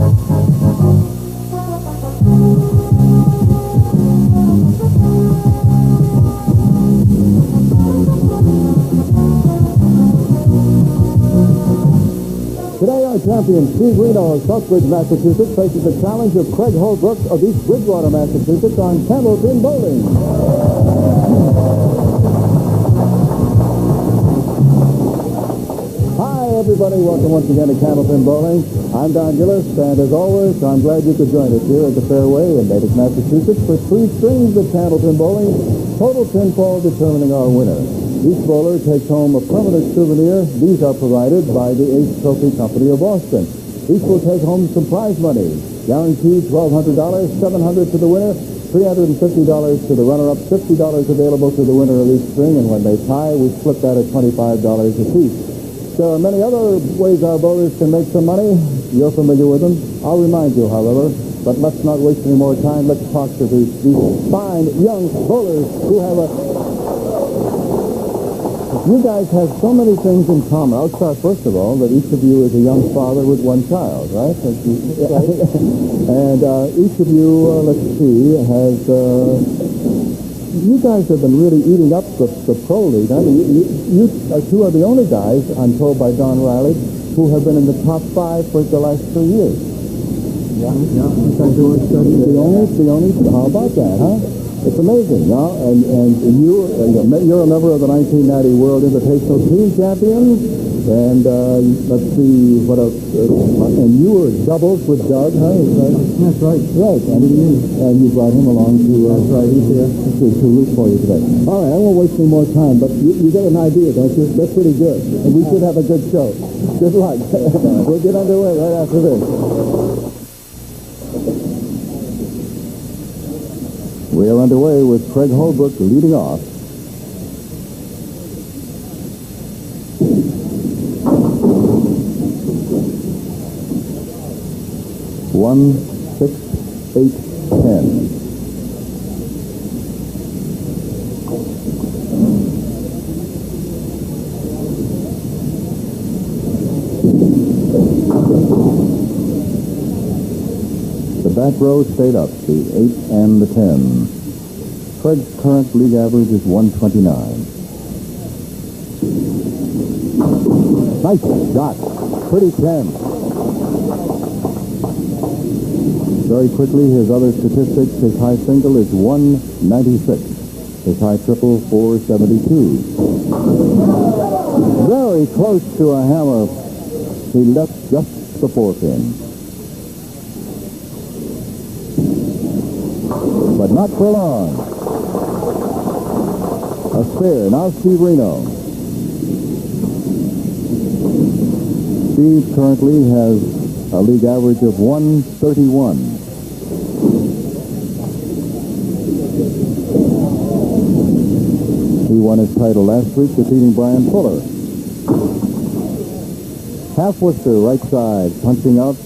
Today, our champion, Steve Renaud of Southbridge, Massachusetts, faces the challenge of Craig Holbrook of East Bridgewater, Massachusetts, on Candlepin Bowling. Hi, everybody. Welcome once again to Candlepin Bowling. I'm Don Gillis, and as always, I'm glad you could join us here at the Fairway in Natick, Massachusetts, for 3 strings of Candlepin Bowling, total pinfall determining our winner. Each bowler takes home a permanent souvenir. These are provided by the Ace Trophy Company of Boston. Each will take home some prize money. Guaranteed $1,200, $700 to the winner, $350 to the runner-up, $50 available to the winner of each string, and when they tie, we split that at $25 apiece. There are many other ways our bowlers can make some money. You're familiar with them. I'll remind you, however, but let's not waste any more time. Let's talk to these fine young bowlers who have a... You guys have so many things in common. I'll start, first of all, that each of you is a young father with one child, right? And each of you, let's see, has... you guys have been really eating up the pro league. I mean, you two are the only guys, I'm told by Don Riley, who have been in the top 5 for the last 3 years. Yeah. The only. How about that, huh? It's amazing, yeah. And you're a member of the 1990 World Invitational Team Champion. And let's see what else. And you were doubles with Doug, huh? That's right. Right. And you brought him along to. That's right. He's here to root for you today. All right. I won't waste any more time, but you get an idea, don't you? That's pretty good. And we should have a good show. Good luck. We'll get underway right after this. We are underway with Craig Holbrook leading off. One, 6, 8, 10. The back row stayed up, the 8 and the 10. Craig's current league average is 129. Nice shot. Pretty 10. Very quickly, his other statistics, his high single is 196. His high triple, 472. Very close to a hammer. He left just the 4-pin. But not for long. A spare. Now Steve Renaud. Steve currently has a league average of 131. He won his title last week, defeating Brian Fuller. Half Worcester, right side, punching out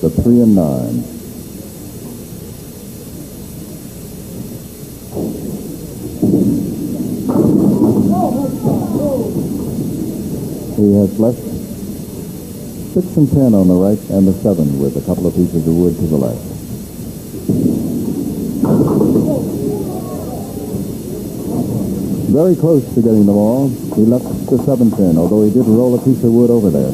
the 3 and 9. He has left 6 and 10 on the right and the 7 with a couple of pieces of wood to the left. Very close to getting them all. He left the 7-pin, although he did roll a piece of wood over there.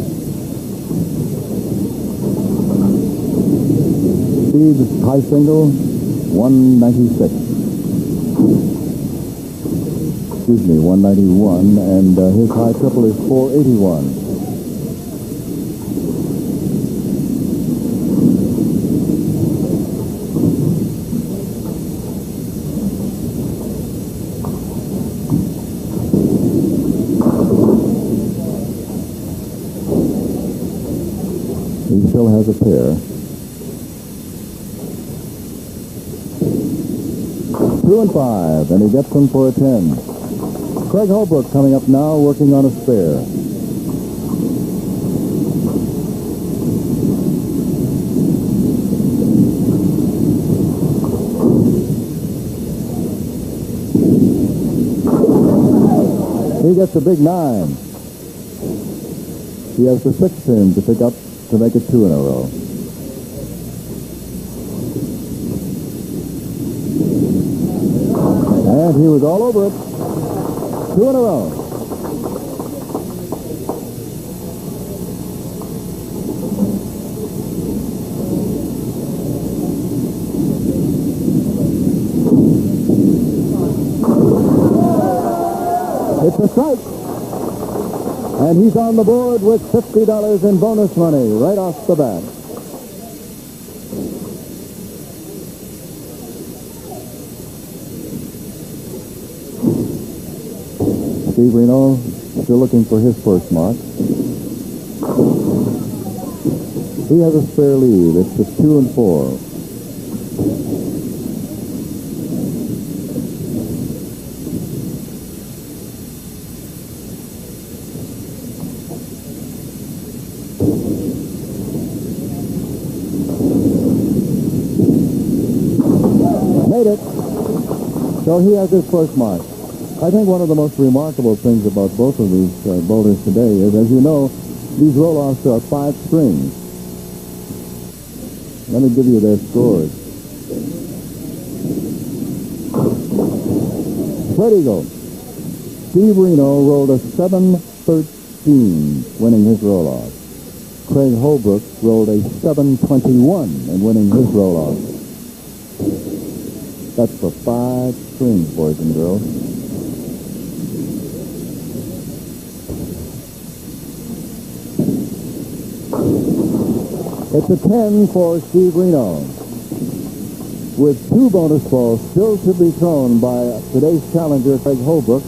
Steve's high single, 196. Excuse me, 191, and his high triple is 481. He still has a pair. 2 and 5, and he gets them for a 10. Craig Holbrook coming up now, working on a spare. He gets a big 9. He has the 6 pin to pick up to make it 2 in a row. And he was all over it. 2 in a row. It's a strike. And he's on the board with $50 in bonus money right off the bat. Steve Renaud still looking for his first mark. He has a spare lead. It's the 2 and 4. Made it. So he has his first mark. I think one of the most remarkable things about both of these boulders today is, as you know, these roll-offs are 5 strings. Let me give you their scores. Spread Eagle. Steve Renaud rolled a 7-13, winning his roll-off. Craig Holbrook rolled a 7-21 and winning his roll-off. That's for 5 strings, boys and girls. It's a 10 for Steve Renaud. With 2 bonus balls still to be thrown by today's challenger, Craig Holbrook,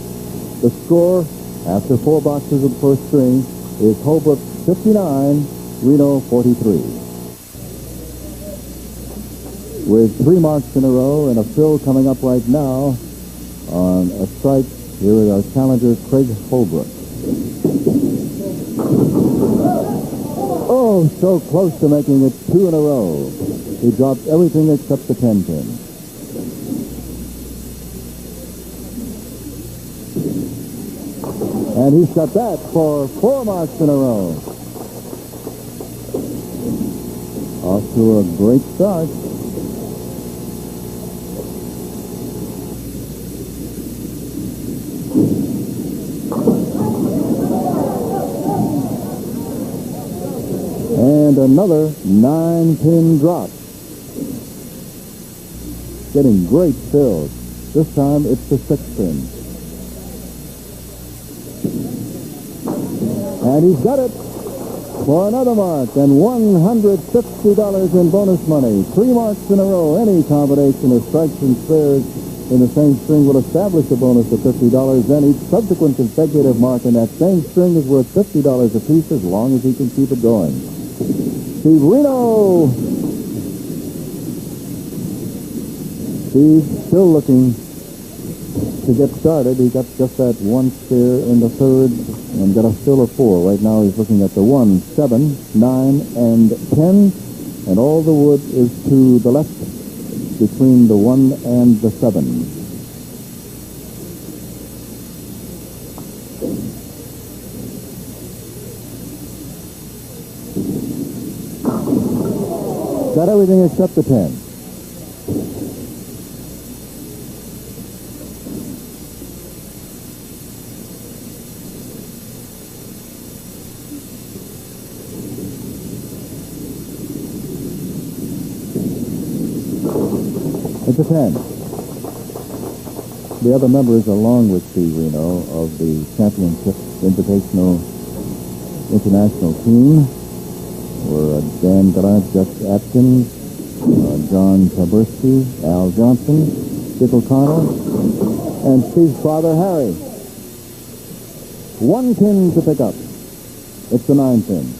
the score after 4 boxes of the first string is Holbrook 59, Renaud 43. With 3 marks in a row and a fill coming up right now on a strike, here is our challenger, Craig Holbrook. Oh, so close to making it 2 in a row. He dropped everything except the 10 pin. And he's got that for 4 marks in a row. Off to a great start. And another 9-pin drop. Getting great fills. This time it's the 6 pin. And he's got it for another mark and $150 in bonus money. 3 marks in a row. Any combination of strikes and spares in the same string will establish a bonus of $50. Then each subsequent consecutive mark in that same string is worth $50 apiece as long as he can keep it going. Steve Renaud. Steve still looking to get started. He got just that 1 spare in the 3rd and got a still of 4. Right now he's looking at the 1, 7, 9, and 10. And all the wood is to the left between the 1 and the 7. Got everything except the 10. It's a 10. The other members, along with Steve Renaud of the Championship Invitational International team, were Dan Garant, Jeff Atkins, John Taberski, Al Johnson, Dick O'Connell, and Steve's father, Harry. 1 pin to pick up. It's the 9 pin.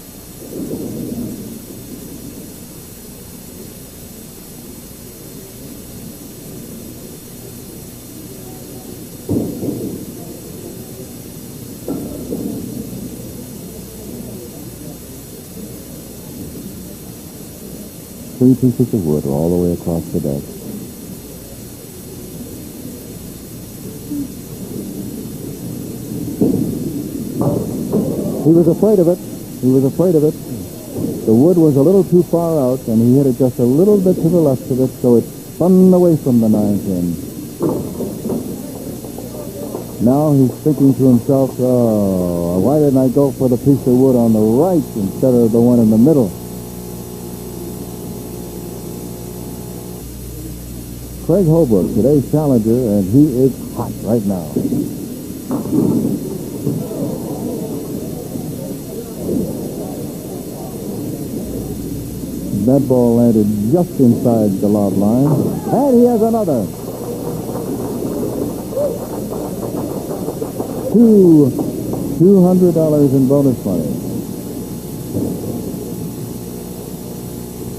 Three pieces of wood all the way across the deck. He was afraid of it. He was afraid of it. The wood was a little too far out, and he hit it just a little bit to the left of it, so it spun away from the 9 pin. Now he's thinking to himself, oh, why didn't I go for the piece of wood on the right instead of the one in the middle? Craig Holbrook, today's challenger, and he is hot right now. That ball landed just inside the lob line, and he has another. $200 in bonus money.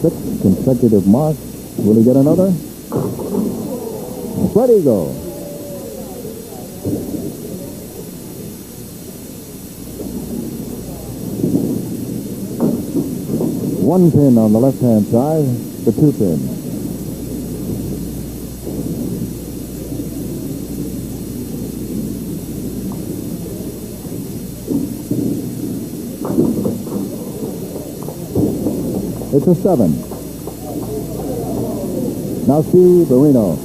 6 consecutive marks. Will he get another? Spread eagle. One pin on the left-hand side, the 2 pin. It's a 7. Now Steve Renaud.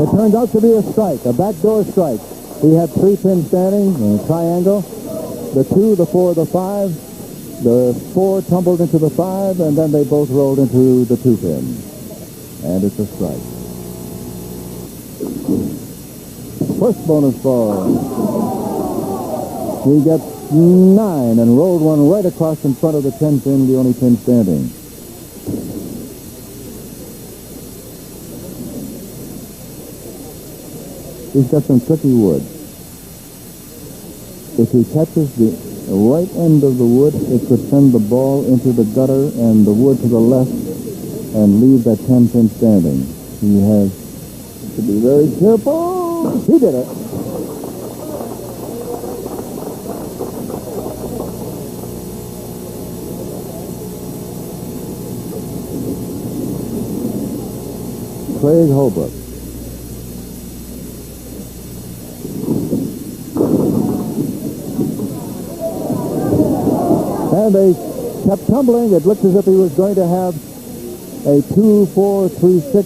It turned out to be a strike, a backdoor strike. He had 3 pins standing in a triangle. The 2, the 4, the 5. The 4 tumbled into the 5, and then they both rolled into the 2 pin. And it's a strike. First bonus ball. He gets 9 and rolled one right across in front of the 10 pin, the only pin standing. He's got some tricky wood. If he catches the right end of the wood, it could send the ball into the gutter and the wood to the left and leave that 10 pin standing. He has to be very careful. He did it. Craig Holbrook. And they kept tumbling. It looked as if he was going to have a 2-4-3-6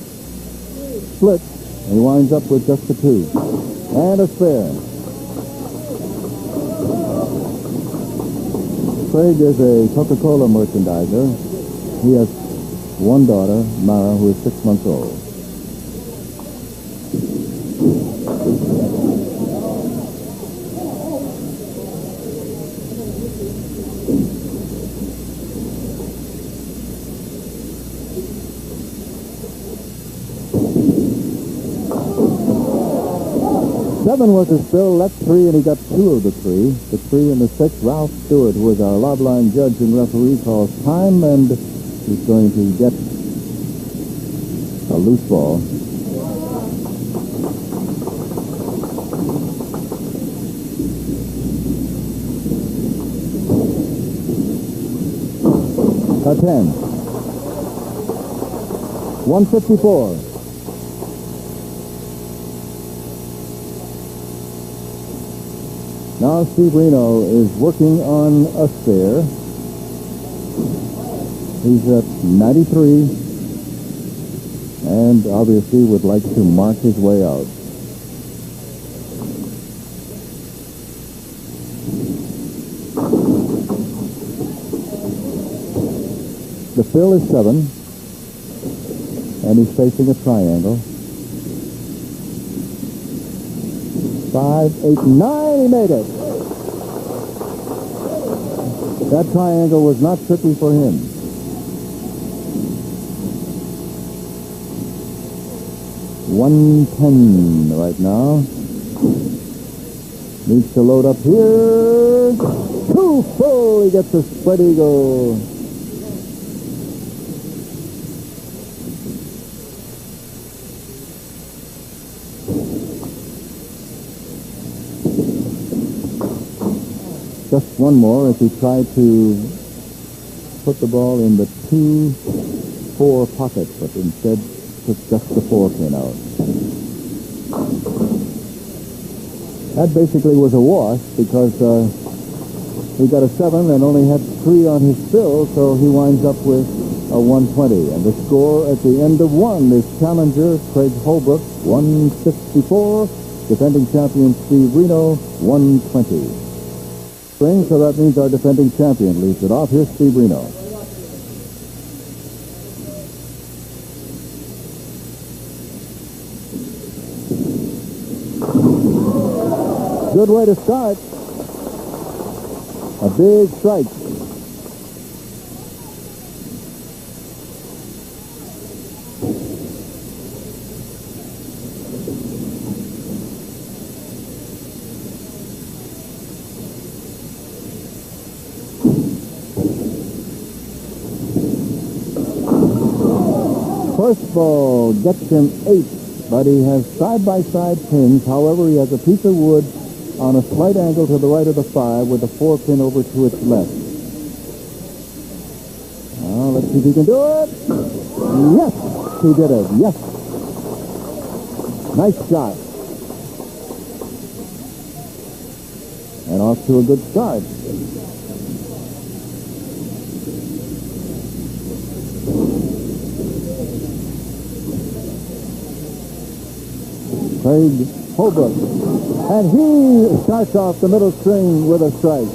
split. He winds up with just a 2. And a spare. Craig is a Coca-Cola merchandiser. He has one daughter, Mara, who is 6 months old. Seven was his spill, left 3, and he got 2 of the 3. The 3 and the 6, Ralph Stewart, who is our lob line judge and referee, calls time, and he's going to get a loose ball. A 10. 154. Now Steve Renaud is working on a spare. He's at 93 and obviously would like to mark his way out. The fill is 7 and he's facing a triangle. 5, 8, 9, he made it. That triangle was not tricky for him. $110 right now. Needs to load up here. 2 full. He gets a spread eagle. Just one more as he tried to put the ball in the 2-4 pocket, but instead took just the 4 pin out. That basically was a wash because he got a 7 and only had 3 on his fill, so he winds up with a 120. And the score at the end of 1 is challenger Craig Holbrook, 164. Defending champion Steve Renaud, 120. String, so that means our defending champion leads it off. Here's Steve Renaud. Good way to start. A big strike. First ball gets him 8, but he has side-by-side pins. However, he has a piece of wood on a slight angle to the right of the 5 with a 4 pin over to its left. Now, let's see if he can do it. Yes, he did it. Yes. Nice shot. And off to a good start. Craig Holbrook. And he starts off the middle string with a strike.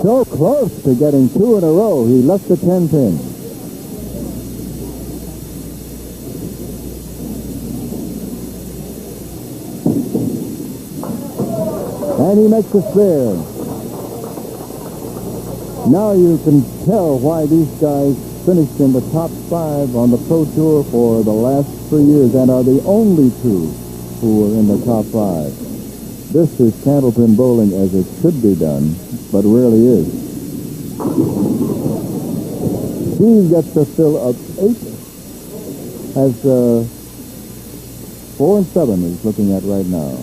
So close to getting 2 in a row. He left the 10 pin. And he makes a spare. Now you can tell why these guys finished in the top 5 on the Pro Tour for the last 3 years and are the only 2 who are in the top 5. This is Candlepin bowling as it should be done, but rarely is. Steve gets the fill of 8, has 4 and 7 he's looking at right now.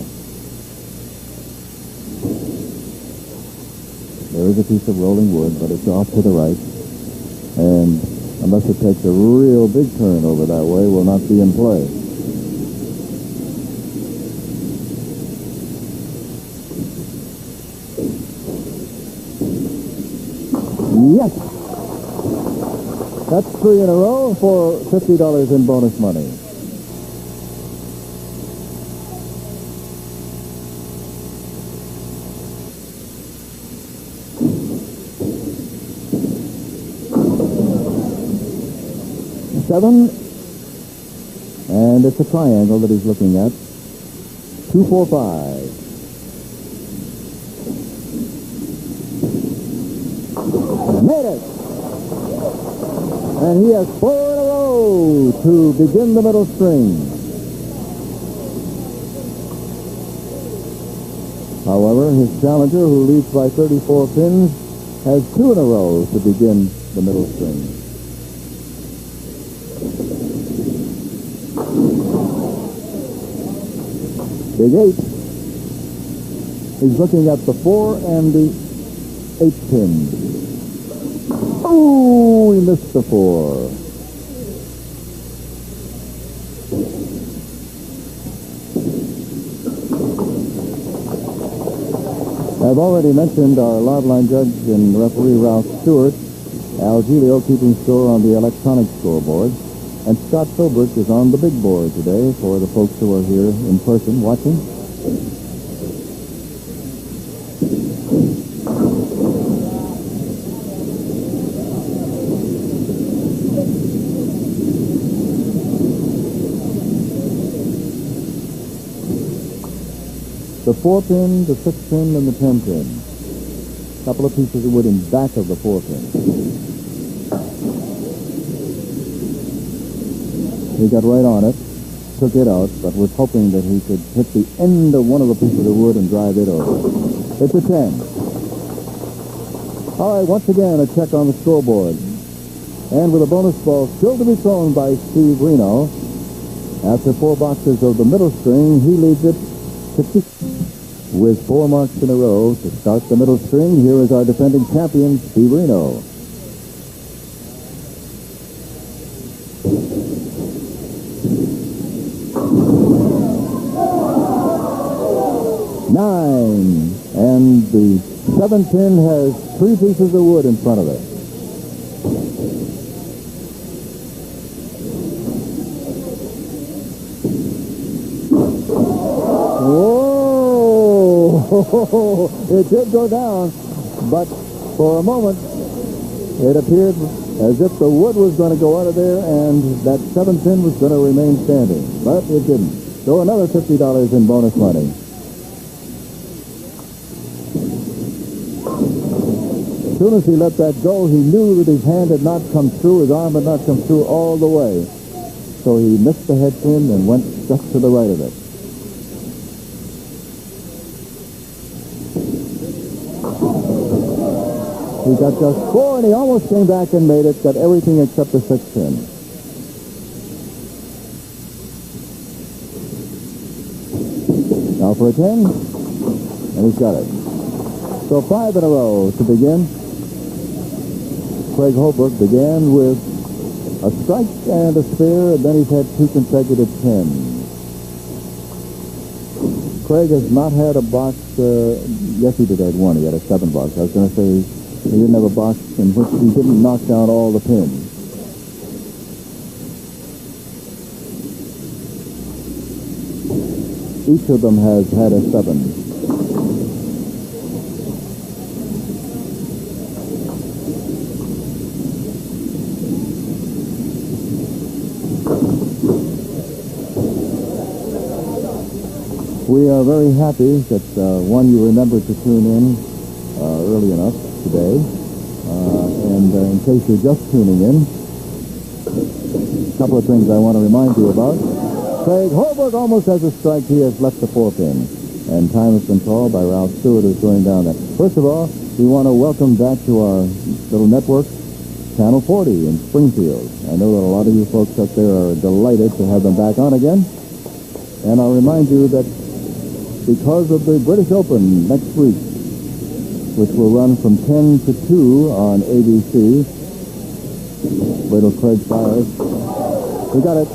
There is a piece of rolling wood, but it's off to the right. And unless it takes a real big turn over that way, will not be in play. Yes! That's 3 in a row for $50 in bonus money. Seven, and it's a triangle that he's looking at. 2, 4, 5. Made it! And he has 4 in a row to begin the middle string. However, his challenger, who leads by 34 pins, has 2 in a row to begin the middle string. Big 8. He's looking at the 4 and the 8 pin. Oh, he missed the 4. I've already mentioned our loud line judge and referee Ralph Stewart, Al Giglio keeping score on the electronic scoreboard. And Scott Philbrook is on the big board today for the folks who are here in person watching. The 4 pin, the 6 pin, and the 10 pin. A couple of pieces of wood in back of the 4 pin. He got right on it, took it out, but was hoping that he could hit the end of one of the pieces of wood and drive it over. It's a 10. All right, once again, a check on the scoreboard. And with a bonus ball still to be thrown by Steve Renaud, after 4 boxes of the middle string, he leads it 50. with 4 marks in a row to start the middle string. Here is our defending champion, Steve Renaud. Nine, and the 7 pin has 3 pieces of wood in front of it. Whoa! It did go down, but for a moment it appeared as if the wood was going to go out of there and that 7 pin was going to remain standing, but it didn't. So another $50 in bonus money. As soon as he let that go, he knew that his hand had not come through, his arm had not come through all the way. So he missed the head pin and went just to the right of it. He got just 4, and he almost came back and made it, got everything except the 6 pin. Now for a 10, and he's got it. So 5 in a row to begin. Craig Holbrook began with a strike and a spare, and then he's had 2 consecutive 10s. Craig has not had a box. Yes, he did have one. He had a 7 box. I was going to say he didn't have a box in which he didn't knock down all the pins. Each of them has had a 7. We are very happy that, one, you remembered to tune in early enough today. And in case you're just tuning in, a couple of things I want to remind you about. Craig Holbrook almost has a strike. He has left the 4 pin. And time has been called by Ralph Stewart, who's going down there. First of all, we want to welcome back to our little network Channel 40 in Springfield. I know that a lot of you folks up there are delighted to have them back on again. And I'll remind you that because of the British Open next week, which will run from 10 to 2 on ABC. Wait till Craig fires. We got it.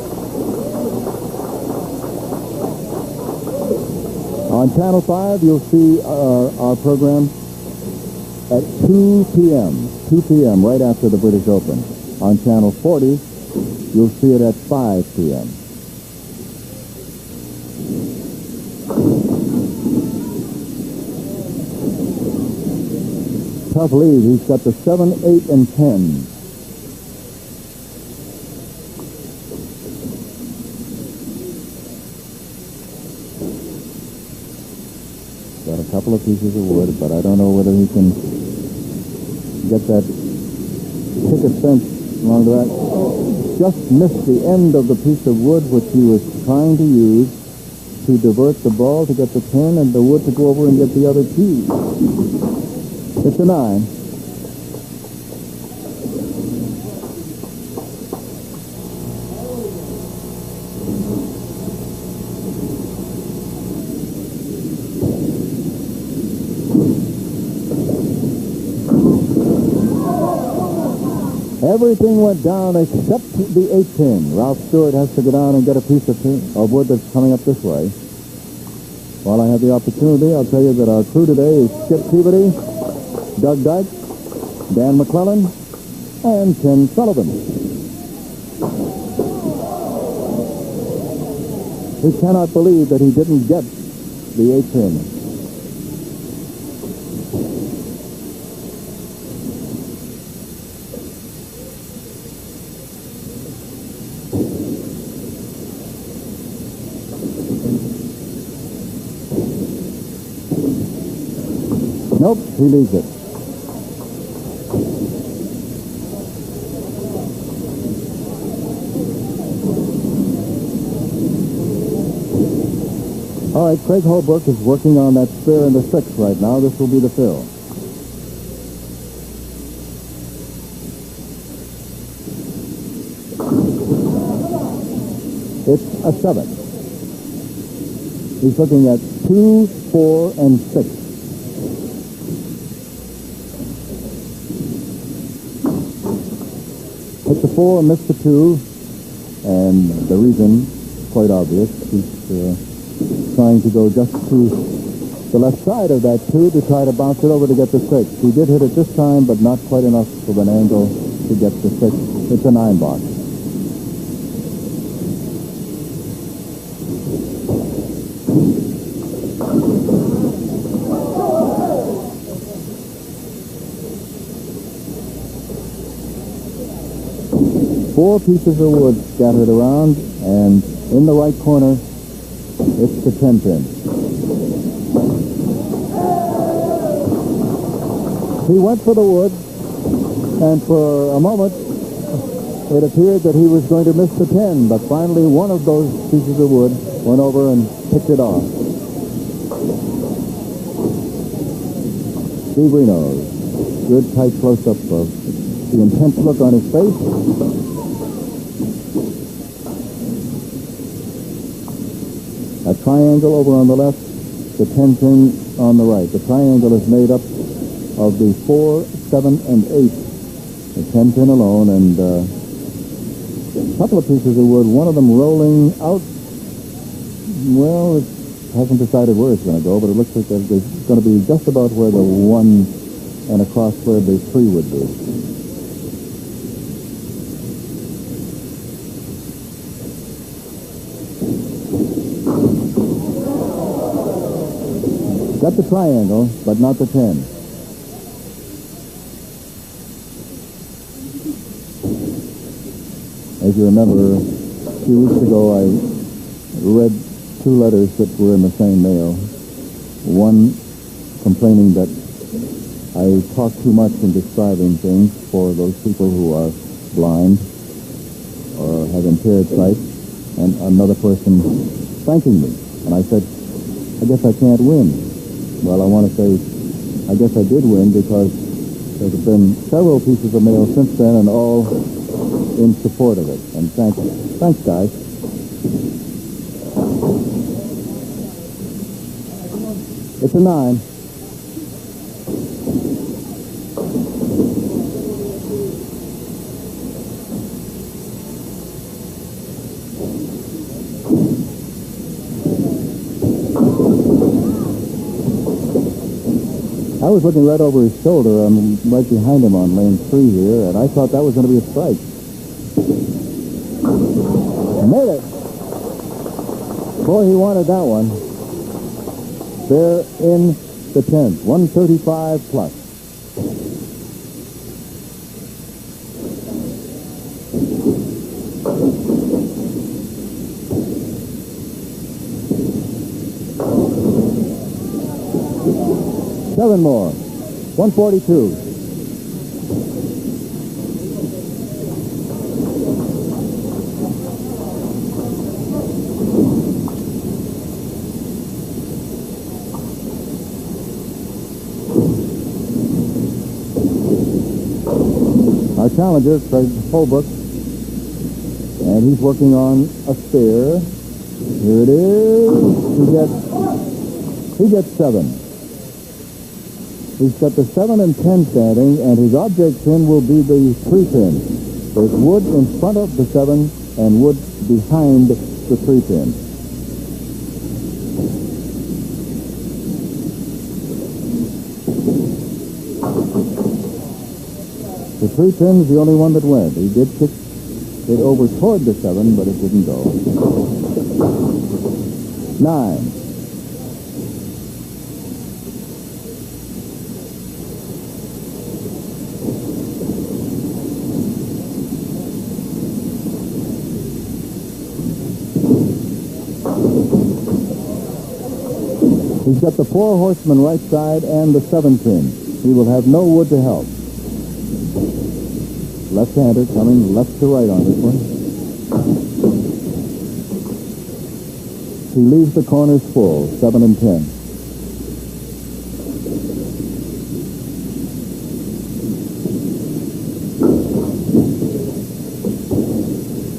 On Channel 5, you'll see our program at 2 p.m. 2 p.m. right after the British Open. On Channel 40, you'll see it at 5 p.m. Tough lead. He's got the 7, 8, and 10. Got a couple of pieces of wood, but I don't know whether he can get that picket fence along to that. Just missed the end of the piece of wood which he was trying to use to divert the ball to get the pin and the wood to go over and get the other key. It's a 9. Everything went down except the 8 pin. Ralph Stewart has to go down and get a piece of wood that's coming up this way. While I have the opportunity, I'll tell you that our crew today is Skip Peabody, Doug Dyke, Dan McClellan, and Ken Sullivan. He cannot believe that he didn't get the 8 pin. Nope, he leaves it. All right, Craig Holbrook is working on that spare in the 6 right now. This will be the fill. It's a 7. He's looking at 2 4, and 6. Hit the 4 and missed the 2, and the reason is quite obvious. He's trying to go just to the left side of that 2 to try to bounce it over to get the 6. He did hit it this time, but not quite enough of an angle to get the 6. It's a 9 box. Four pieces of wood scattered around, and in the right corner, it's the 10 pin. He went for the wood, and for a moment, it appeared that he was going to miss the 10, but finally one of those pieces of wood went over and picked it off. Steve Renaud, good tight close-up of the intense look on his face. A triangle over on the left, the 10 pin on the right. The triangle is made up of the 4, 7, and 8. The 10 pin alone, and a couple of pieces of wood, one of them rolling out. Well, it hasn't decided where it's going to go, but it looks like it's going to be just about where the 1 and across where the 3 would be. Got the triangle, but not the 10. As you remember, a few weeks ago, I read 2 letters that were in the same mail. One complaining that I talk too much in describing things for those people who are blind or have impaired sight, and another person thanking me. And I said, I guess I can't win. Well, I want to say, I guess I did win, because there have been several pieces of mail since then, and all in support of it. And thank you. Thanks, guys. It's a 9. I was looking right over his shoulder. I'm right behind him on lane 3 here, and I thought that was going to be a strike. Made it. Boy, he wanted that one. They're in the 10th. 135 plus. Seven more. 142. Our challenger is Holbrook, and he's working on a spare. Here it is. He gets 7. He's got the 7 and 10 standing, and his object pin will be the 3 pin. There's wood in front of the 7 and wood behind the 3 pin. The 3 pin is the only one that went. He did kick it over toward the 7, but it didn't go. 9. He's got the 4 horsemen right side and the 7 pin. He will have no wood to help. Left-hander coming left to right on this one. He leaves the corners full, 7 and 10.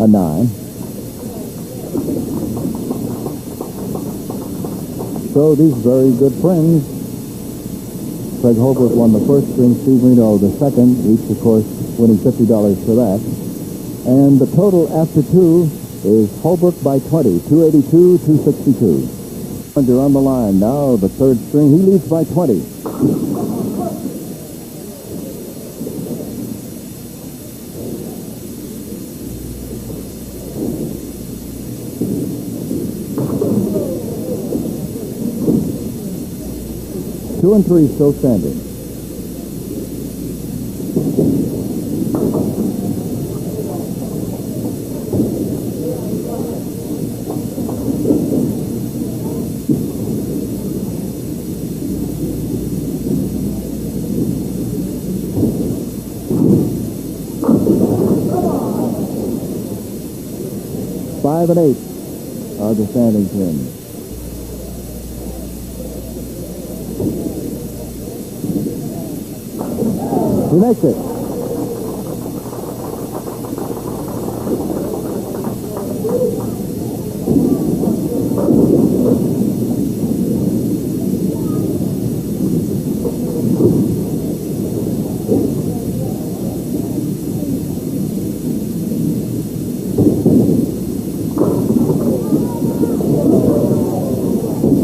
A 9. So these very good friends. Craig Holbrook won the first string, Steve Renaud the second, each, of course, winning $50 for that. And the total after two is Holbrook by 20, 282, 262. You're on the line now, the third string. He leads by 20. Two and three still standing. Five and eight are the standings in. He makes it.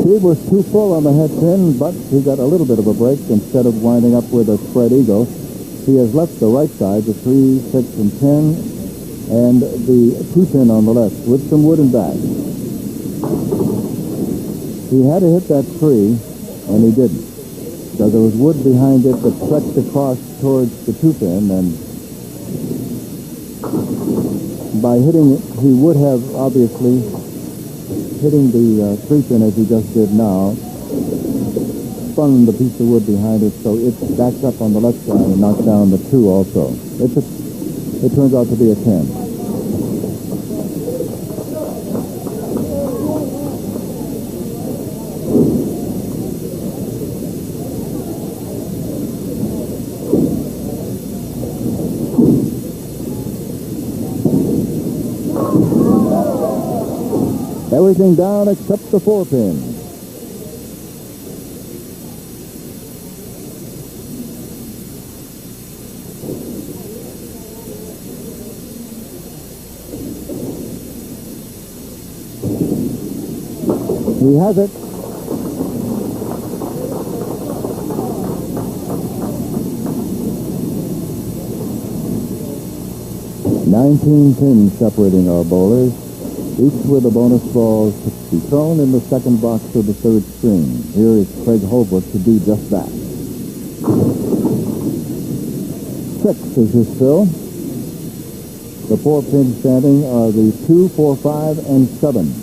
Steve was too full on the head pin, but he got a little bit of a break instead of winding up with a spread eagle. He has left the right side, the 3, 6, and 10, and the 2-pin on the left with some wood and back. He had to hit that 3, and he didn't. So there was wood behind it that stretched across towards the 2-pin, and by hitting it, he would have obviously, hitting the 3-pin as he just did now, spun the piece of wood behind it, so it backs up on the left side and knocks down the 2 also. It turns out to be a 10. Everything down except the 4-pin. He has it. Nineteen pins separating our bowlers, each with a bonus ball to be thrown in the second box of the third string. Here is Craig Holbrook to do just that. 6 is his fill. The 4 pins standing are the 2, 4, 5, and 7.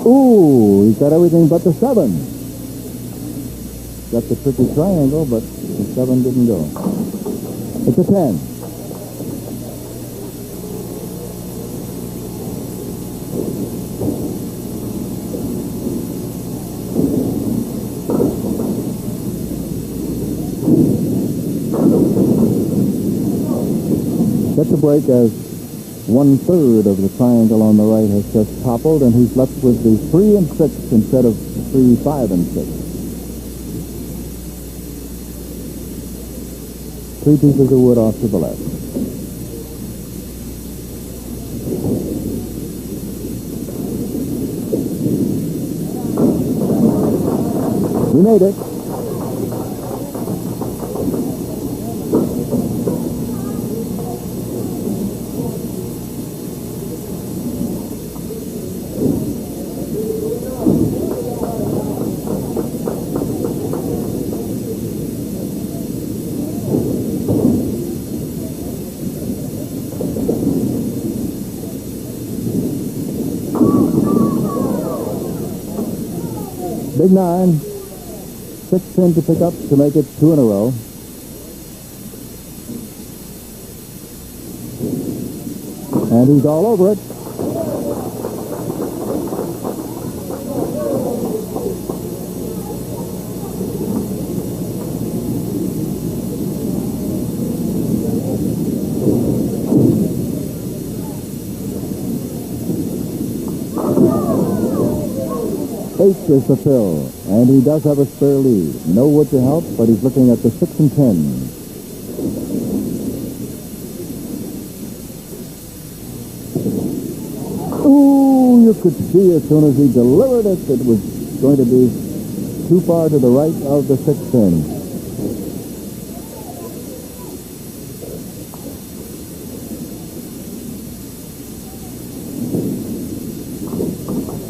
Ooh, he's got everything but the 7. Got the tricky triangle, but the 7 didn't go. It's a 10. Gets a break as 1/3 of the triangle on the right has just toppled, and he's left with the 3 and 6 instead of 3, 5, and 6. 3 pieces of wood off to the left. We made it. Big 9, 6 pin to pick up to make it 2 in a row. And he's all over it. 8 is the fill, and he does have a spare lead. No wood to help, but he's looking at the 6 and 10. Ooh, you could see as soon as he delivered it, it was going to be too far to the right of the 6 pin.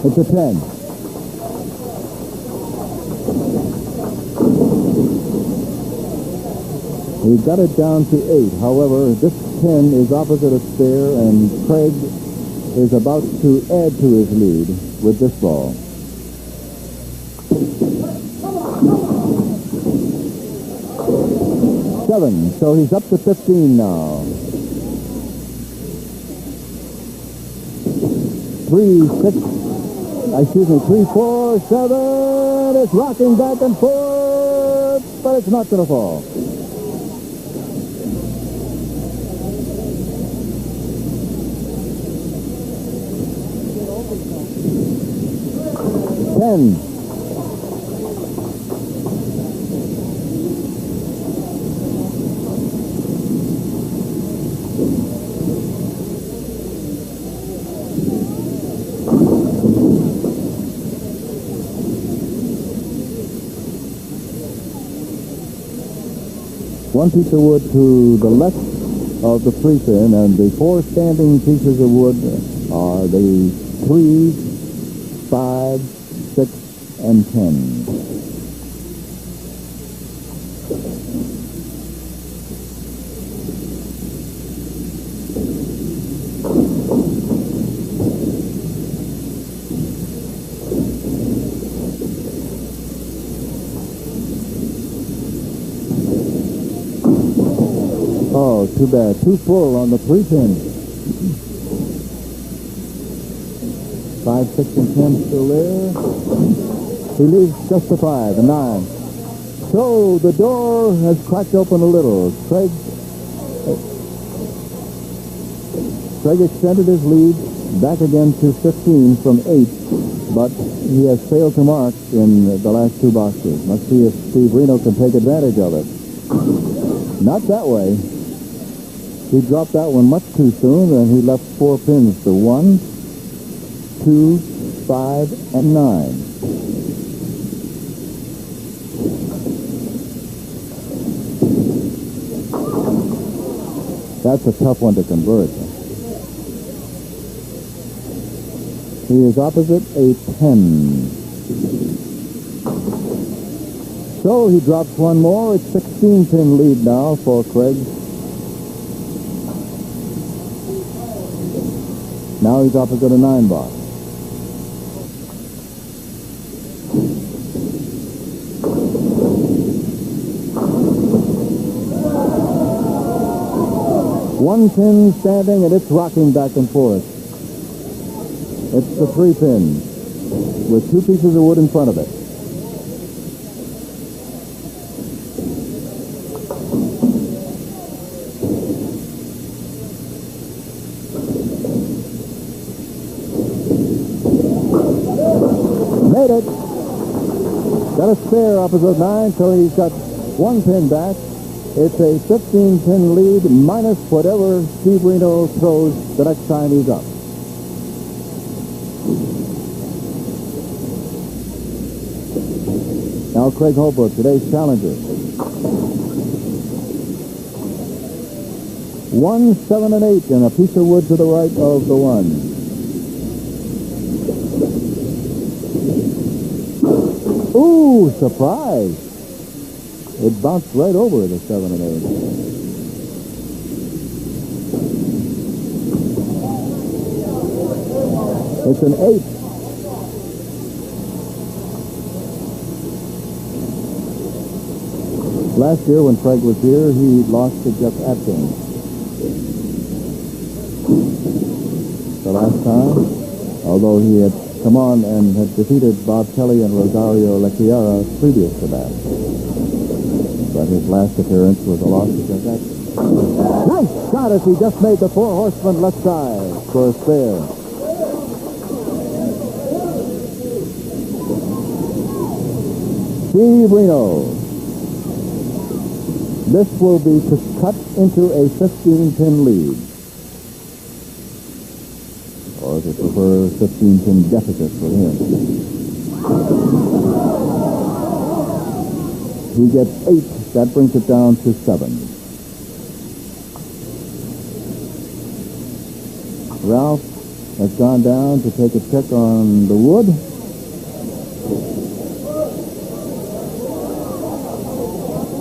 It's a 10. He got it down to 8. However, this 10 is opposite a spare, and Craig is about to add to his lead with this ball. Seven, so he's up to 15 now. 3, 4, 7. It's rocking back and forth, but it's not going to fall. Ten. One piece of wood to the left of the 3 pin, and the 4 standing pieces of wood are the 3, 5, 6, and 10. Oh, too bad. Too full on the 3 pin. 5, 6, and 10 still there. He leaves just the 5 and 9. So the door has cracked open a little. Craig extended his lead back again to 15 from 8, but he has failed to mark in the last 2 boxes. Let's see if Steve Renaud can take advantage of it. Not that way. He dropped that one much too soon, and he left 4 pins to 1, 2, 5, and 9. That's a tough one to convert. He is opposite a 10. So he drops one more. It's 16-pin lead now for Craig. Now he's opposite a 9 box. One pin standing, and it's rocking back and forth. It's the 3 pin with 2 pieces of wood in front of it. Made it. Got a spare opposite 9, so he's got 1 pin back. It's a 15-pin lead minus whatever Steve Renaud throws the next time he's up. Now Craig Holbrook, today's challenger. 1, 7, and 8, and a piece of wood to the right of the 1. Ooh, surprise! It bounced right over the 7 and 8. It's an 8. Last year when Craig was here, he lost to Jeff Atkins. The last time, although he had come on and had defeated Bob Kelly and Rosario Lecchiara previous to that. But his last appearance was a loss to Jeff Atkins. Nice shot as he just made the 4 horsemen left side for a spare. Steve Renaud. This will be to cut into a 15-pin lead. Or if you prefer, 15-pin deficit for him. He gets 8. That brings it down to 7. Ralph has gone down to take a check on the wood.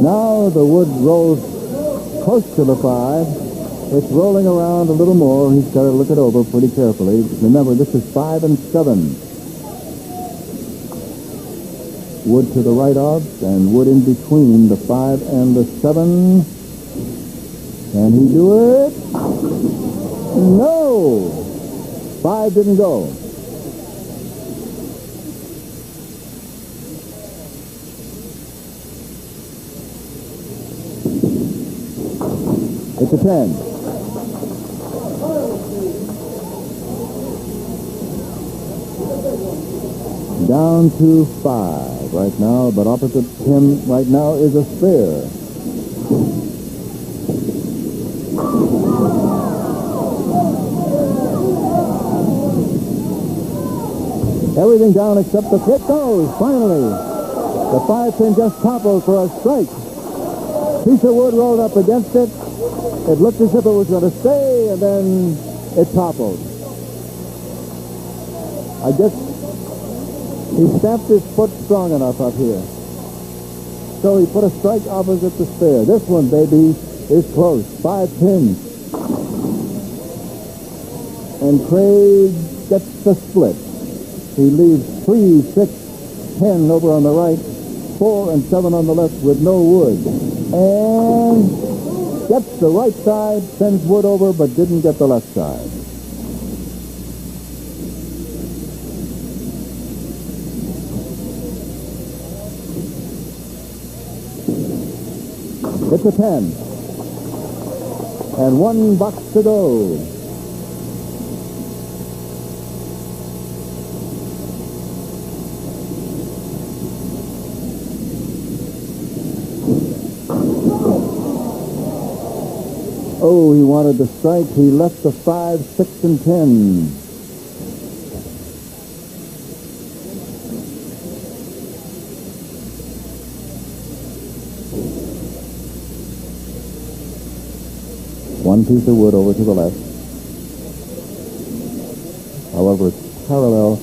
Now the wood rolls close to the 5. It's rolling around a little more. He's got to look it over pretty carefully. Remember, this is 5 and 7. Wood to the right of, and wood in between the 5 and the 7. Can he do it? No! 5 didn't go. It's a 10. Down to 5 right now, but opposite him right now is a spare. Everything down except the hit goes, finally. The 5-pin just toppled for a strike. Piece of wood rolled up against it. It looked as if it was going to stay, and then it toppled. I guess he stamped his foot strong enough up here. So he put a strike opposite the spare. This one, baby, is close. 5 pins. And Craig gets the split. He leaves 3, 6, 10 over on the right, 4 and 7 on the left with no wood. And gets the right side, sends wood over, but didn't get the left side. It's a 10. And 1 box to go. Oh, he wanted the strike. He left the 5, 6, and 10. One piece of wood over to the left. However, it's parallel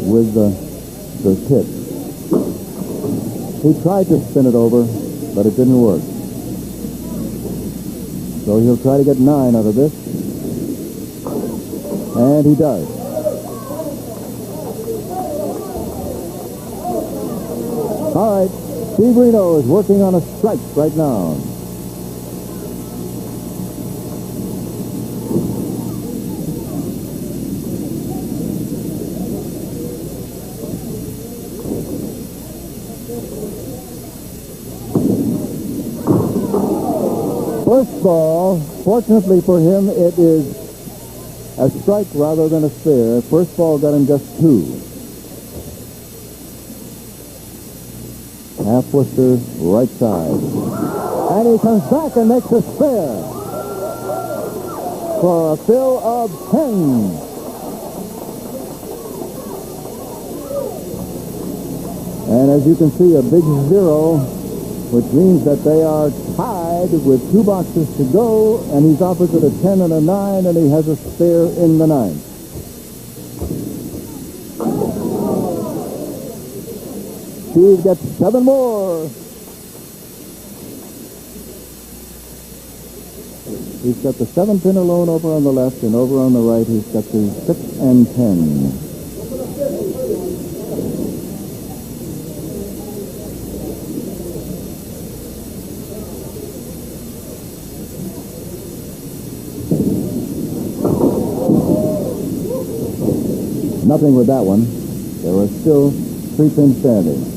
with the tip. He tried to spin it over, but it didn't work. So he'll try to get 9 out of this. And he does. All right, Steve Renaud is working on a strike right now. First ball, fortunately for him, it is a strike rather than a spare. First ball got him just 2. Half Worcester, right side. And he comes back and makes a spare for a fill of 10. And as you can see, a big 0, which means that they are tied with 2 boxes to go, and he's opposite a 10 and a 9, and he has a spare in the 9th. Steve gets 7 more. He's got the 7-pin alone over on the left, and over on the right he's got the 6 and 10. Nothing with that one. There are still 3 pins standing.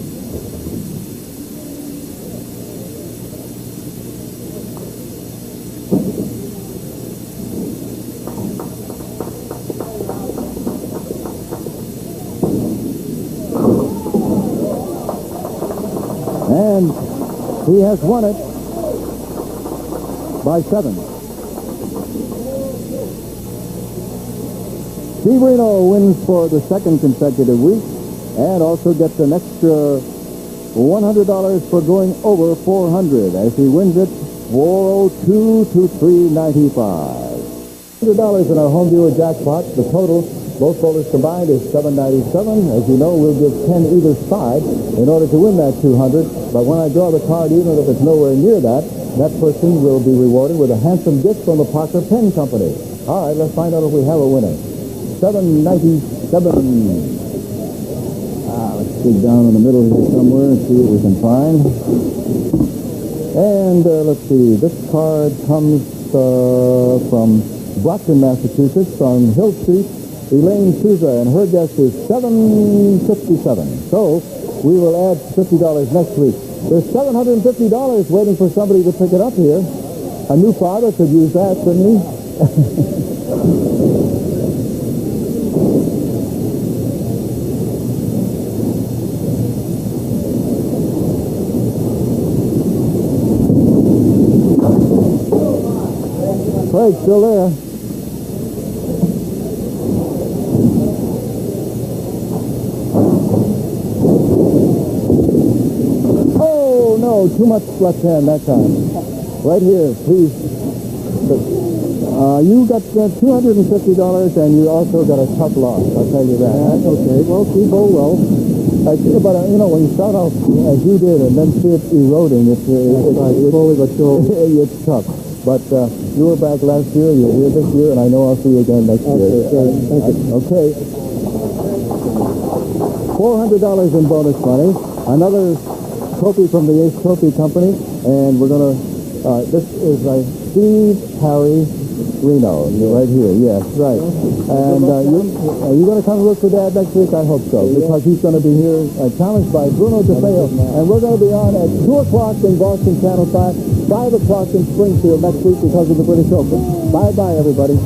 He has won it by 7. Steve Renaud wins for the second consecutive week and also gets an extra $100 for going over 400 as he wins it 402 to 395. $100 in our home viewer jackpot. The total, both bowlers combined, is $797. As you know, we'll give 10 either side in order to win that 200. But when I draw the card, even if it's nowhere near that, that person will be rewarded with a handsome gift from the Parker Pen Company. All right, let's find out if we have a winner. 797. Let's dig down in the middle here somewhere and see what we can find. And let's see, this card comes from Brockton, Massachusetts, on Hill Street. Elaine Souza, and her guess is $767. So we will add $50 next week. There's $750 waiting for somebody to pick it up here. A new father could use that, couldn't he? Craig's still there. Oh, no, too much left hand that time. Right here, please. You got $250 and you also got a tough loss, I'll tell you that. That's okay. Well, we bowl well. But, you know, when you start off as you did and then see it eroding, it's slowly but surely. It's tough. But you were back last year, you're here this year, and I know I'll see you again next year. Thank you. Okay. $400 in bonus money. Another trophy from the Ace Trophy Company. And we're going to, this is Steve Renaud, right here. Yes, right. And are you going to come look for Dad next week? I hope so, because he's going to be here challenged by Bruno DeFeo. And we're going to be on at 2 o'clock in Boston Channel 5, 5 o'clock in Springfield next week because of the British Open. Bye-bye, everybody.